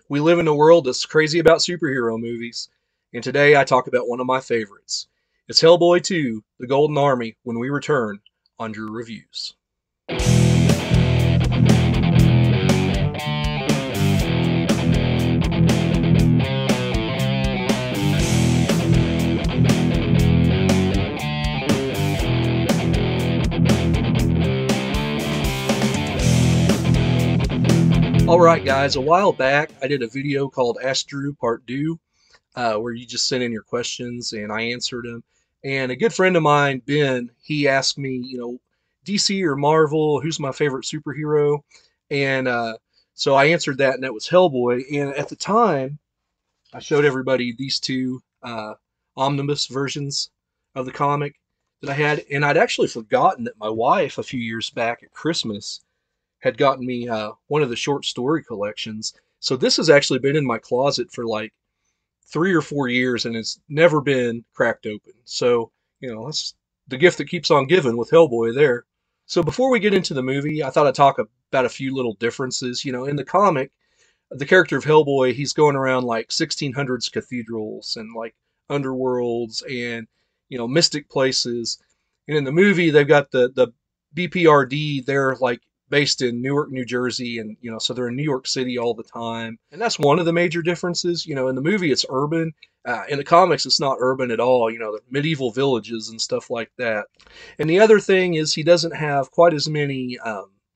We live in a world that's crazy about superhero movies, and today I talk about one of my favorites. It's Hellboy 2, The Golden Army, when we return on Drew Reviews. Alright guys, a while back I did a video called Ask Drew Part 2, where you just sent in your questions and I answered them. And a good friend of mine, Ben, he asked me, DC or Marvel, who's my favorite superhero? And so I answered that, and that was Hellboy. And at the time, I showed everybody these two omnibus versions of the comic that I had. And I'd actually forgotten that my wife, a few years back at Christmas, had gotten me one of the short story collections. So this has actually been in my closet for like 3 or 4 years, and it's never been cracked open. So, that's the gift that keeps on giving with Hellboy there. So before we get into the movie, I thought I'd talk about a few little differences. In the comic, the character of Hellboy, he's going around like 1600s cathedrals and like underworlds and, mystic places. And in the movie, they've got the BPRD, they're like based in Newark, New Jersey, and so they're in New York City all the time, and that's one of the major differences. In the movie, it's urban. In the comics, it's not urban at all. The medieval villages and stuff like that. And the other thing is, he doesn't have quite as many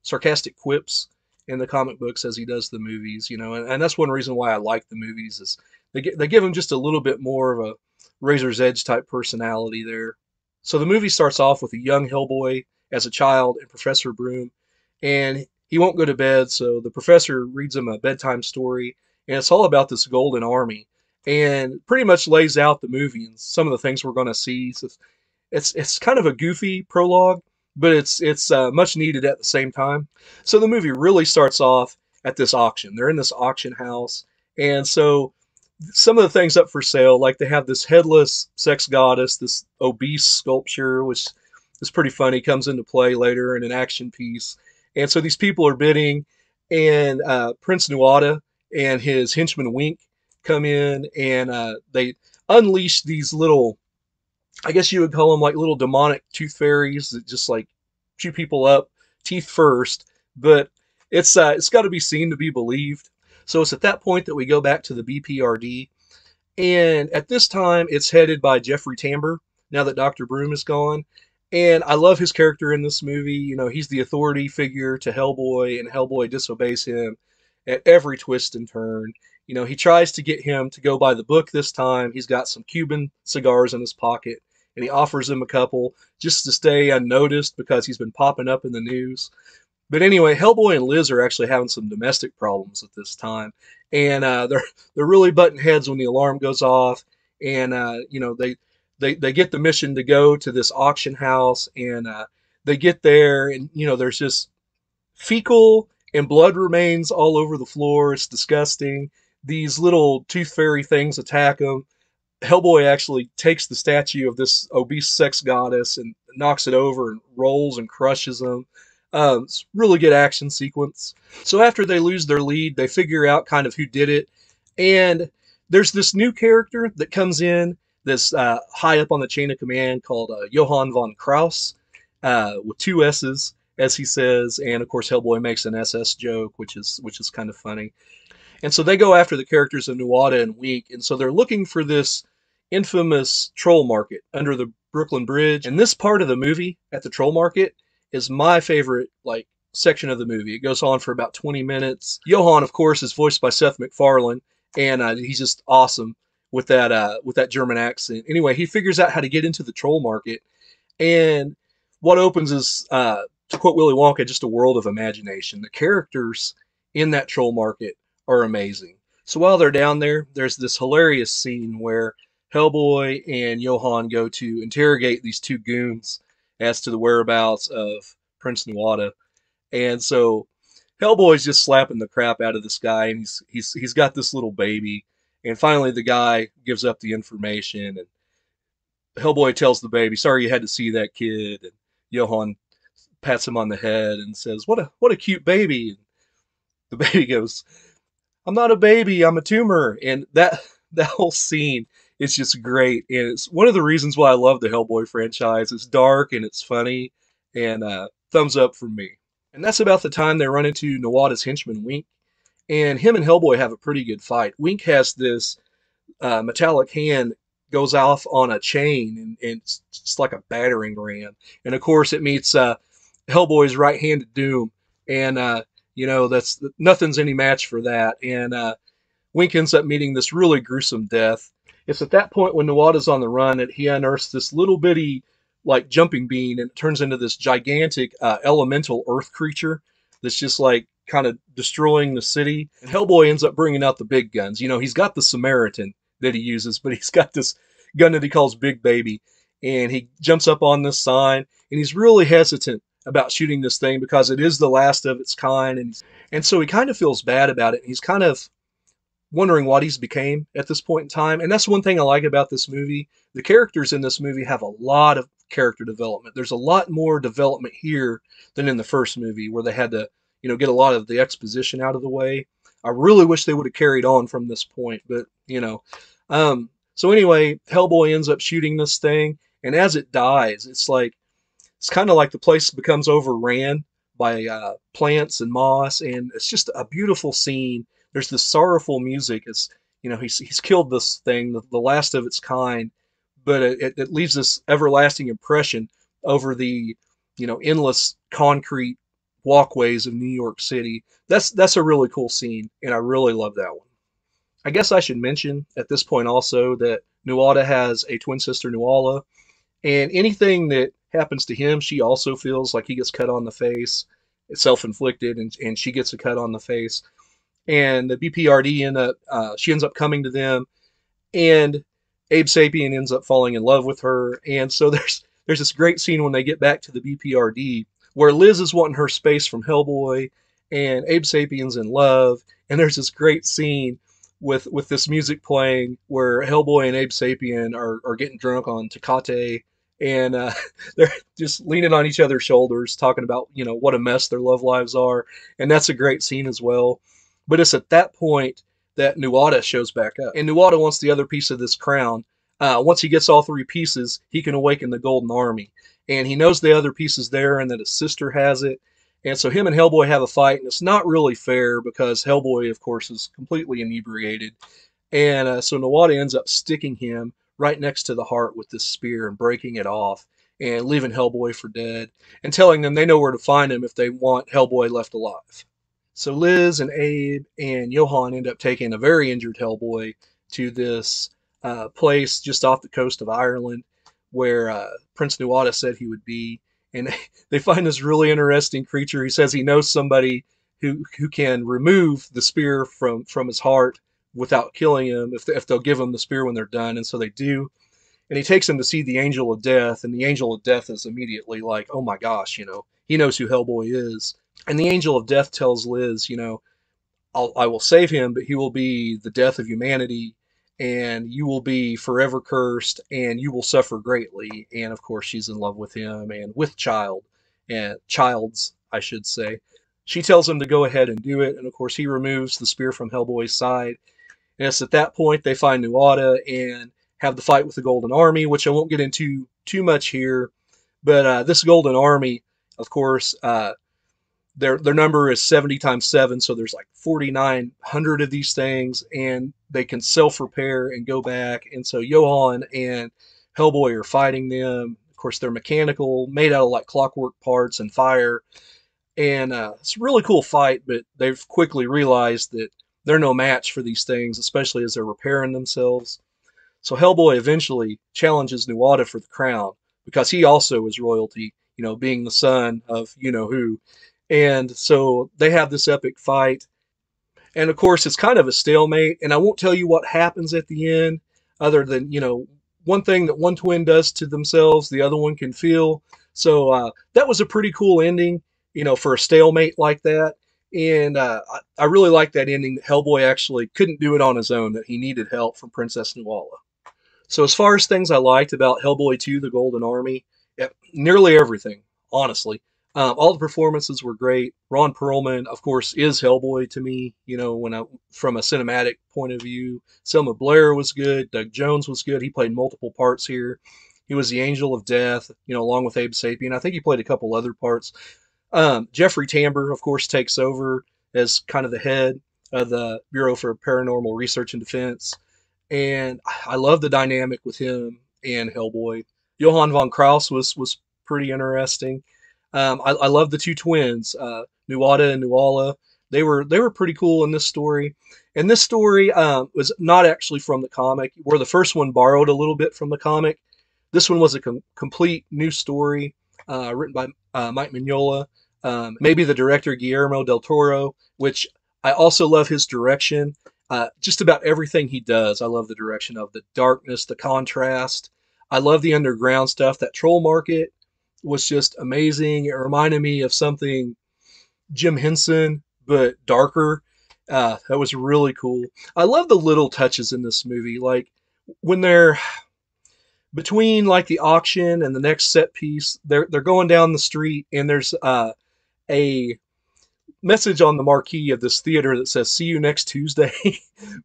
sarcastic quips in the comic books as he does the movies. And that's one reason why I like the movies is they give him just a little bit more of a razor's edge type personality there. So the movie starts off with a young Hellboy as a child and Professor Broom, and he won't go to bed, so the professor reads him a bedtime story, and it's all about this golden army, and pretty much lays out the movie and some of the things we're going to see. So it's kind of a goofy prologue, but it's much needed at the same time. So the movie really starts off at this auction. They're in this auction house, and so some of the things up for sale, like they have this headless sex goddess, this obese sculpture, which is pretty funny, comes into play later in an action piece. And so these people are bidding, and Prince Nuada and his henchman Wink come in, and they unleash these little, I guess you would call them like little demonic tooth fairies that just like chew people up, teeth first. But it's got to be seen to be believed. So it's at that point that we go back to the BPRD, and at this time it's headed by Jeffrey Tambor. Now that Dr. Broom is gone. And I love his character in this movie. He's the authority figure to Hellboy, and Hellboy disobeys him at every twist and turn. He tries to get him to go by the book this time. He's got some Cuban cigars in his pocket, and he offers him a couple just to stay unnoticed because he's been popping up in the news. But anyway, Hellboy and Liz are actually having some domestic problems at this time, and they're really butting heads when the alarm goes off, and they get the mission to go to this auction house, and they get there, and there's just fecal and blood remains all over the floor. It's disgusting. These little tooth fairy things attack them. Hellboy actually takes the statue of this obese sex goddess and knocks it over and rolls and crushes them. It's a really good action sequence. So after they lose their lead, they figure out kind of who did it, and there's this new character that comes in that's high up on the chain of command called Johann von Kraus, with two S's, as he says, and of course Hellboy makes an SS joke, which is kind of funny. And so they go after the characters of Nuada and Wink, and so they're looking for this infamous troll market under the Brooklyn Bridge. And this part of the movie at the troll market is my favorite section of the movie. It goes on for about 20 minutes. Johann, of course, is voiced by Seth MacFarlane, and he's just awesome with that German accent. Anyway, he figures out how to get into the troll market, and what opens is, to quote Willy Wonka, just a world of imagination. The characters in that troll market are amazing. So while they're down there, there's this hilarious scene where Hellboy and Johann go to interrogate these two goons as to the whereabouts of Prince Nuada. And so Hellboy's just slapping the crap out of this guy, and he's got this little baby. And finally, the guy gives up the information, and Hellboy tells the baby, "Sorry you had to see that kid." And Johann pats him on the head and says, "What a cute baby." And the baby goes, I'm not a baby, I'm a tumor. And that whole scene is just great. And it's one of the reasons why I love the Hellboy franchise. It's dark and it's funny, and thumbs up from me. And that's about the time they run into Nawada's henchman Wink, and him and Hellboy have a pretty good fight. Wink has this metallic hand goes off on a chain, and it's like a battering ram. And of course, it meets Hellboy's right-handed doom, and that's nothing's any match for that. And Wink ends up meeting this really gruesome death. It's at that point when Nawada's on the run that he unearths this little bitty like jumping bean, and it turns into this gigantic elemental earth creature that's just like kind of destroying the city. And Hellboy ends up bringing out the big guns. He's got the Samaritan that he uses, but he's got this gun that he calls Big Baby. And he jumps up on this sign, and he's really hesitant about shooting this thing because it is the last of its kind. And so he kind of feels bad about it. He's kind of wondering what he's became at this point in time. And that's one thing I like about this movie. The characters in this movie have a lot of character development. There's a lot more development here than in the first movie, where they had to, get a lot of the exposition out of the way. I really wish they would have carried on from this point, but so anyway, Hellboy ends up shooting this thing, and as it dies, it's kind of like the place becomes overran by plants and moss, and it's just a beautiful scene. There's this sorrowful music. It's he's killed this thing, the last of its kind, but it leaves this everlasting impression over the endless concrete walkways of New York City. That's a really cool scene, and I really love that one. I guess I should mention at this point also that Nuada has a twin sister, Nuala, and anything that happens to him, she also feels like he gets cut on the face. It's self-inflicted, and she gets a cut on the face. And the BPRD she ends up coming to them, and Abe Sapien ends up falling in love with her. And so there's this great scene when they get back to the BPRD where Liz is wanting her space from Hellboy, and Abe Sapien's in love. And there's this great scene with this music playing where Hellboy and Abe Sapien are getting drunk on Tecate, and they're just leaning on each other's shoulders, talking about what a mess their love lives are, and that's a great scene as well. But it's at that point that Nuada shows back up, and Nuada wants the other piece of this crown. Once he gets all three pieces, he can awaken the Golden Army, and he knows the other piece is there and that his sister has it. And so him and Hellboy have a fight, and it's not really fair because Hellboy, of course, is completely inebriated. And so Nuada ends up sticking him right next to the heart with this spear and breaking it off and leaving Hellboy for dead and telling them they know where to find him if they want Hellboy left alive. So Liz and Abe and Johann end up taking a very injured Hellboy to this place just off the coast of Ireland where Prince Nuada said he would be. And they find this really interesting creature. He says he knows somebody who can remove the spear from his heart without killing him if they'll give him the spear when they're done. And so they do. And he takes him to see the Angel of Death, and the Angel of Death is immediately like, oh my gosh, he knows who Hellboy is. And the Angel of Death tells Liz, I will save him, but he will be the death of humanity, and you will be forever cursed, and you will suffer greatly. And of course, she's in love with him and with Childs, I should say. She tells him to go ahead and do it, and of course, he removes the spear from Hellboy's side. And it's at that point they find Nuada and have the fight with the Golden Army, which I won't get into too much here. But this Golden Army, of course, their number is 70 times 7, so there's like 4,900 of these things, and they can self-repair and go back. And so Johann and Hellboy are fighting them. Of course, they're mechanical, made out of like clockwork parts and fire. And it's a really cool fight, but they've quickly realized that they're no match for these things, especially as they're repairing themselves. So Hellboy eventually challenges Nuada for the crown because he also is royalty, being the son of who. And so they have this epic fight. And of course, it's kind of a stalemate. And I won't tell you what happens at the end, other than, one thing that one twin does to themselves, the other one can feel. So that was a pretty cool ending, for a stalemate like that. And I really like that ending that Hellboy actually couldn't do it on his own, that he needed help from Princess Nuala. So as far as things I liked about Hellboy 2, The Golden Army, nearly everything, honestly. All the performances were great. Ron Perlman, of course, is Hellboy to me. When I from a cinematic point of view, Selma Blair was good. Doug Jones was good. He played multiple parts here. He was the Angel of Death, along with Abe Sapien. I think he played a couple other parts. Jeffrey Tambor, of course, takes over as kind of the head of the Bureau for Paranormal Research and Defense, and I love the dynamic with him and Hellboy. Johann von Kraus was pretty interesting. I love the two twins, Nuada and Nuala. They were pretty cool in this story. And this story was not actually from the comic, where the first one borrowed a little bit from the comic. This one was a complete new story, written by Mike Mignola, maybe the director Guillermo del Toro, which I also love his direction. Just about everything he does, I love the direction of the darkness, the contrast. I love the underground stuff. That troll market was just amazing. It reminded me of something Jim Henson, but darker. That was really cool. I love the little touches in this movie, like when they're between like the auction and the next set piece. They're going down the street, and there's a message on the marquee of this theater that says "See you next Tuesday,"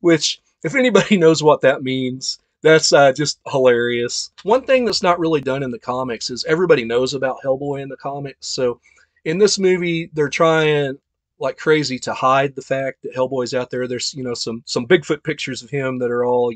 which, if anybody knows what that means, that's just hilarious. One thing that's not really done in the comics is everybody knows about Hellboy in the comics. So in this movie, they're trying like crazy to hide the fact that Hellboy's out there. There's some Bigfoot pictures of him that are all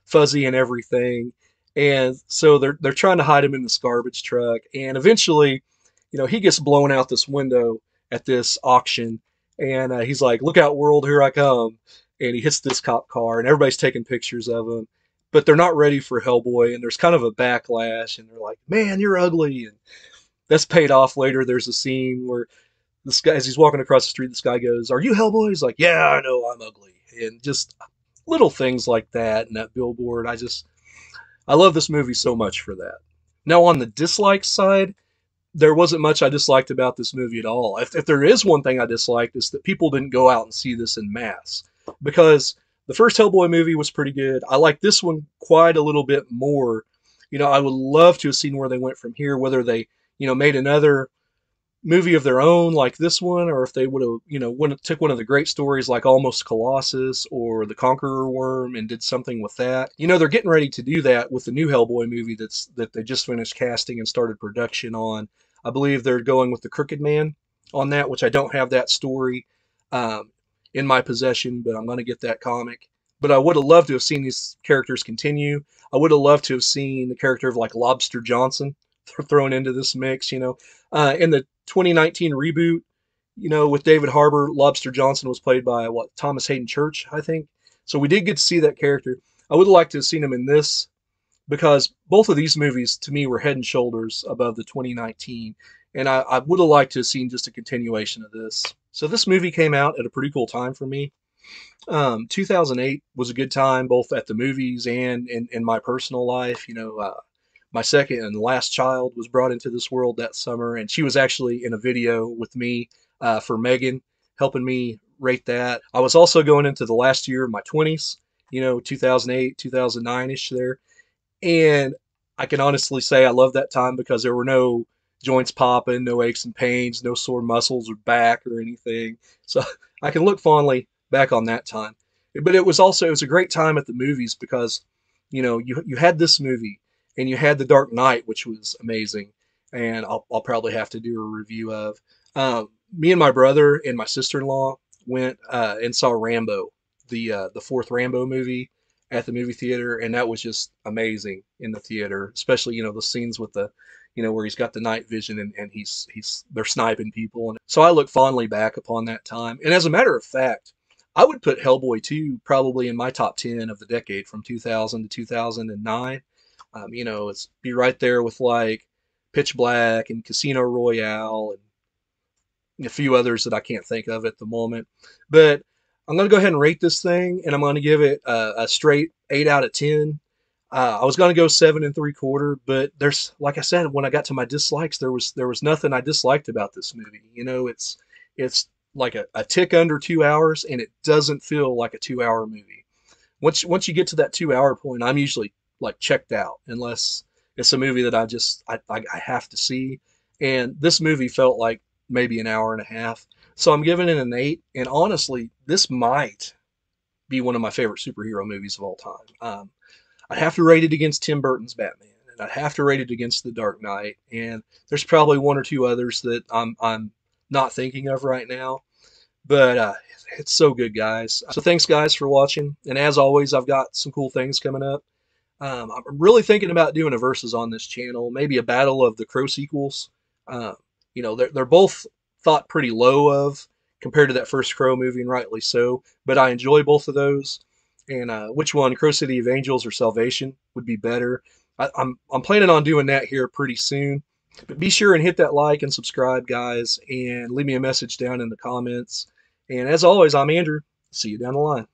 fuzzy and everything, and so they're trying to hide him in this garbage truck. And eventually, he gets blown out this window at this auction, and he's like, "Look out, world, here I come!" And he hits this cop car, and everybody's taking pictures of him, but they're not ready for Hellboy, and there's kind of a backlash, and they're like, "Man, you're ugly," and that's paid off later. There's a scene where this guy, as he's walking across the street, this guy goes, "Are you Hellboy?" He's like, "Yeah, I know I'm ugly," and just little things like that, and that billboard. I love this movie so much for that. Now, on the dislike side, there wasn't much I disliked about this movie at all. If there is one thing I disliked, is that people didn't go out and see this in mass. Because the first Hellboy movie was pretty good. I like this one quite a little bit more. I would love to have seen where they went from here, whether they, made another movie of their own like this one, or if they would have, took one of the great stories like Almost Colossus or The Conqueror Worm and did something with that. They're getting ready to do that with the new Hellboy movie that they just finished casting and started production on. I believe they're going with the Crooked Man on that, which I don't have that story um, in my possession, but I'm going to get that comic. But I would have loved to have seen these characters continue. I would have loved to have seen the character of like Lobster Johnson thrown into this mix. In the 2019 reboot, with David Harbour, Lobster Johnson was played by Thomas Hayden Church, I think. So we did get to see that character. I would have liked to have seen him in this because both of these movies to me were head and shoulders above the 2019, and I would have liked to have seen just a continuation of this. So this movie came out at a pretty cool time for me. 2008 was a good time both at the movies and in my personal life. My second and last child was brought into this world that summer, and she was actually in a video with me for Megan, helping me rate that. I was also going into the last year of my 20s, 2008, 2009 ish there. And I can honestly say I love that time because there were no joints popping, no aches and pains, no sore muscles or back or anything. So I can look fondly back on that time. But it was a great time at the movies because, you had this movie and you had The Dark Knight, which was amazing, and I'll probably have to do a review of. Me and my brother and my sister-in-law went and saw Rambo, the fourth Rambo movie at the movie theater, and that was just amazing in the theater, especially the scenes with the where he's got the night vision and he's they're sniping people, and so I look fondly back upon that time. And as a matter of fact, I would put Hellboy 2 probably in my top 10 of the decade from 2000 to 2009. It's be right there with like Pitch Black and Casino Royale and a few others that I can't think of at the moment. But I'm going to go ahead and rate this thing, and I'm going to give it a straight 8 out of 10. I was going to go 7 3/4, but like I said, when I got to my dislikes, there was nothing I disliked about this movie. It's like a tick under 2 hours, and it doesn't feel like a 2 hour movie. Once you get to that 2 hour point, I'm usually like checked out unless it's a movie that I have to see. And this movie felt like maybe an hour and a half. So I'm giving it an 8. And honestly, this might be one of my favorite superhero movies of all time. I'd have to rate it against Tim Burton's Batman, and I'd have to rate it against The Dark Knight, and there's probably one or two others that I'm not thinking of right now. But it's so good, guys. So thanks, guys, for watching. And as always, I've got some cool things coming up. I'm really thinking about doing a versus on this channel, maybe a battle of the Crow sequels. Uh, they're both thought pretty low of compared to that first Crow movie, and rightly so. But I enjoy both of those. And which one, Crow City of Angels or Salvation, would be better? I'm planning on doing that here pretty soon. But be sure and hit that like and subscribe, guys, and leave me a message down in the comments. And as always, I'm Andrew. See you down the line.